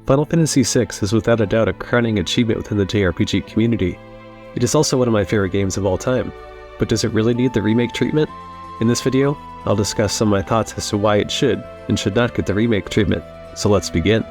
Final Fantasy VI is without a doubt a crowning achievement within the JRPG community. It is also one of my favorite games of all time. But does it really need the remake treatment? In this video, I'll discuss some of my thoughts as to why it should and should not get the remake treatment. So let's begin.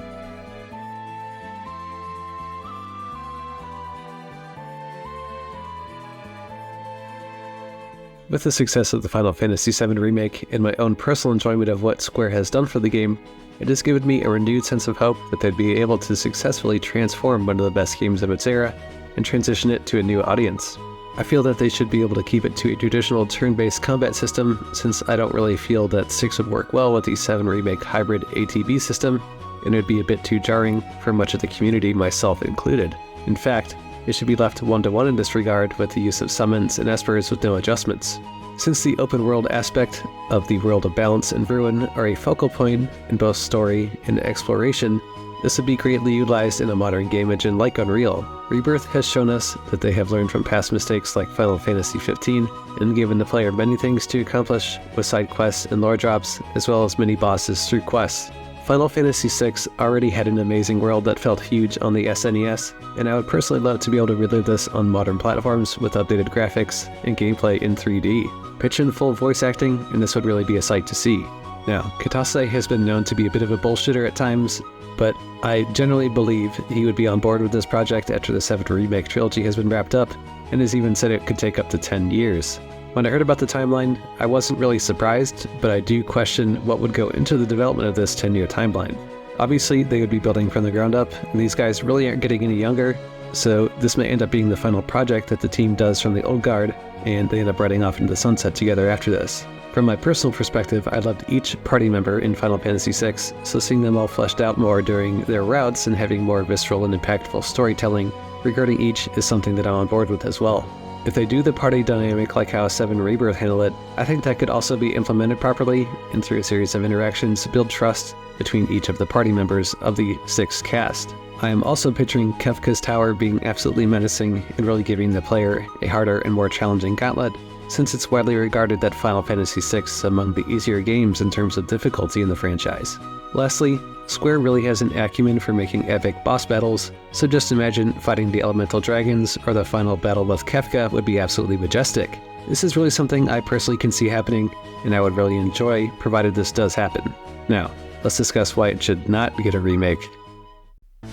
With the success of the Final Fantasy VII Remake and my own personal enjoyment of what Square has done for the game, it has given me a renewed sense of hope that they'd be able to successfully transform one of the best games of its era and transition it to a new audience. I feel that they should be able to keep it to a traditional turn-based combat system, since I don't really feel that 6 would work well with the 7 Remake hybrid ATB system, and it would be a bit too jarring for much of the community, myself included. In fact, it should be left one-to-one in this regard with the use of summons and espers with no adjustments. Since the open world aspect of the World of Balance and Ruin are a focal point in both story and exploration, this would be greatly utilized in a modern game engine like Unreal. Rebirth has shown us that they have learned from past mistakes like Final Fantasy XV and given the player many things to accomplish with side quests and lore drops, as well as mini bosses through quests. Final Fantasy VI already had an amazing world that felt huge on the SNES, and I would personally love to be able to relive this on modern platforms with updated graphics and gameplay in 3D. Pitch in full voice acting, and this would really be a sight to see. Now, Katase has been known to be a bit of a bullshitter at times, but I generally believe he would be on board with this project after the 7th Remake trilogy has been wrapped up, and has even said it could take up to 10 years. When I heard about the timeline, I wasn't really surprised, but I do question what would go into the development of this 10-year timeline. Obviously, they would be building from the ground up, and these guys really aren't getting any younger, so this may end up being the final project that the team does from the old guard, and they end up riding off into the sunset together after this. From my personal perspective, I loved each party member in Final Fantasy VI, so seeing them all fleshed out more during their routes and having more visceral and impactful storytelling regarding each is something that I'm on board with as well. If they do the party dynamic like how 7 Rebirth handled it, I think that could also be implemented properly, and through a series of interactions build trust between each of the party members of the 6 cast. I am also picturing Kefka's Tower being absolutely menacing and really giving the player a harder and more challenging gauntlet, since it's widely regarded that Final Fantasy VI is among the easier games in terms of difficulty in the franchise. Lastly, Square really has an acumen for making epic boss battles, so just imagine fighting the elemental dragons, or the final battle with Kefka would be absolutely majestic. This is really something I personally can see happening, and I would really enjoy, provided this does happen. Now, let's discuss why it should not get a remake.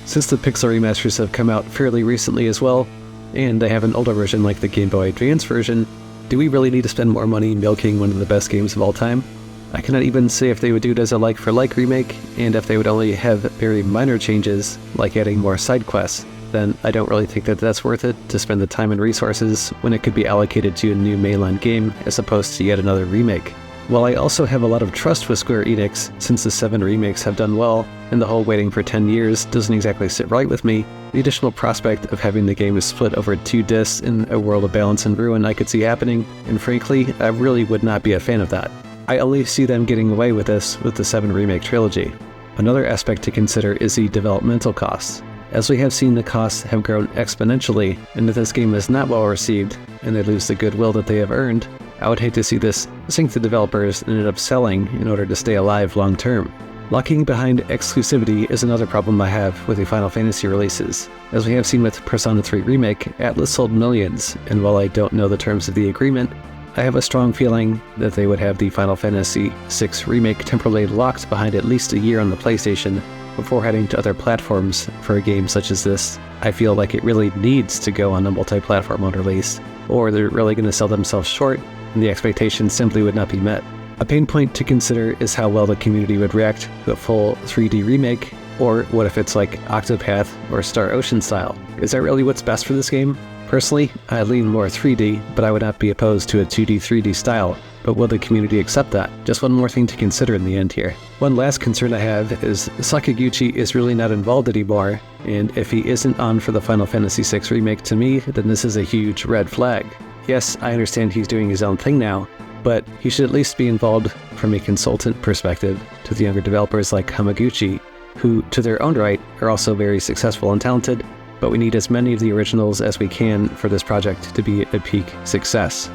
Since the Pixel remasters have come out fairly recently as well, and they have an older version like the Game Boy Advance version, do we really need to spend more money milking one of the best games of all time? I cannot even say if they would do it as a like-for-like remake, and if they would only have very minor changes, like adding more side quests, then I don't really think that that's worth it to spend the time and resources when it could be allocated to a new mainline game as opposed to yet another remake. While I also have a lot of trust with Square Enix, since the 7 remakes have done well, and the whole waiting for 10 years doesn't exactly sit right with me, the additional prospect of having the game split over 2 discs in a World of Balance and Ruin I could see happening, and frankly, I really would not be a fan of that. I only see them getting away with this with the 7 Remake trilogy. Another aspect to consider is the developmental costs. As we have seen, the costs have grown exponentially, and if this game is not well received, and they lose the goodwill that they have earned, I would hate to see this sink the developers and end up selling in order to stay alive long term. Locking behind exclusivity is another problem I have with the Final Fantasy releases. As we have seen with Persona 3 Remake, Atlas sold millions, and while I don't know the terms of the agreement, I have a strong feeling that they would have the Final Fantasy VI Remake temporarily locked behind at least a year on the PlayStation before heading to other platforms for a game such as this. I feel like it really needs to go on a multi-platform release, or they're really going to sell themselves short and the expectations simply would not be met. A pain point to consider is how well the community would react to a full 3D remake, or what if it's like Octopath or Star Ocean style? Is that really what's best for this game? Personally, I lean more 3D, but I would not be opposed to a 2D 3D style. But will the community accept that? Just one more thing to consider in the end here. One last concern I have is Sakaguchi is really not involved anymore, and if he isn't on for the Final Fantasy VI Remake, to me, then this is a huge red flag. Yes, I understand he's doing his own thing now, but he should at least be involved from a consultant perspective to the younger developers like Hamaguchi, who, to their own right, are also very successful and talented, but we need as many of the originals as we can for this project to be a peak success.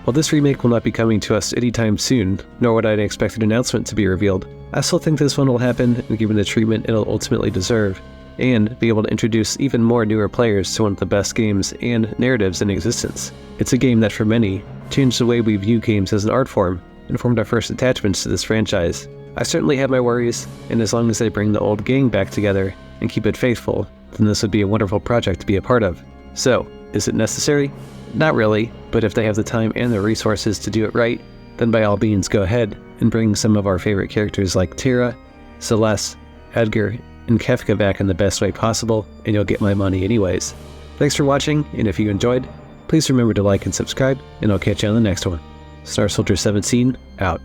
While this remake will not be coming to us anytime soon, nor would I expect an announcement to be revealed, I still think this one will happen and give it the treatment it'll ultimately deserve, and be able to introduce even more newer players to one of the best games and narratives in existence. It's a game that for many, changed the way we view games as an art form, and formed our first attachments to this franchise. I certainly have my worries, and as long as they bring the old gang back together and keep it faithful, then this would be a wonderful project to be a part of. So, is it necessary? Not really, but if they have the time and the resources to do it right, then by all means go ahead and bring some of our favorite characters like Tira, Celeste, Edgar, and Kefka back in the best way possible, and you'll get my money anyways. Thanks for watching, and if you enjoyed, please remember to like and subscribe, and I'll catch you on the next one. Star Soldier 17, out.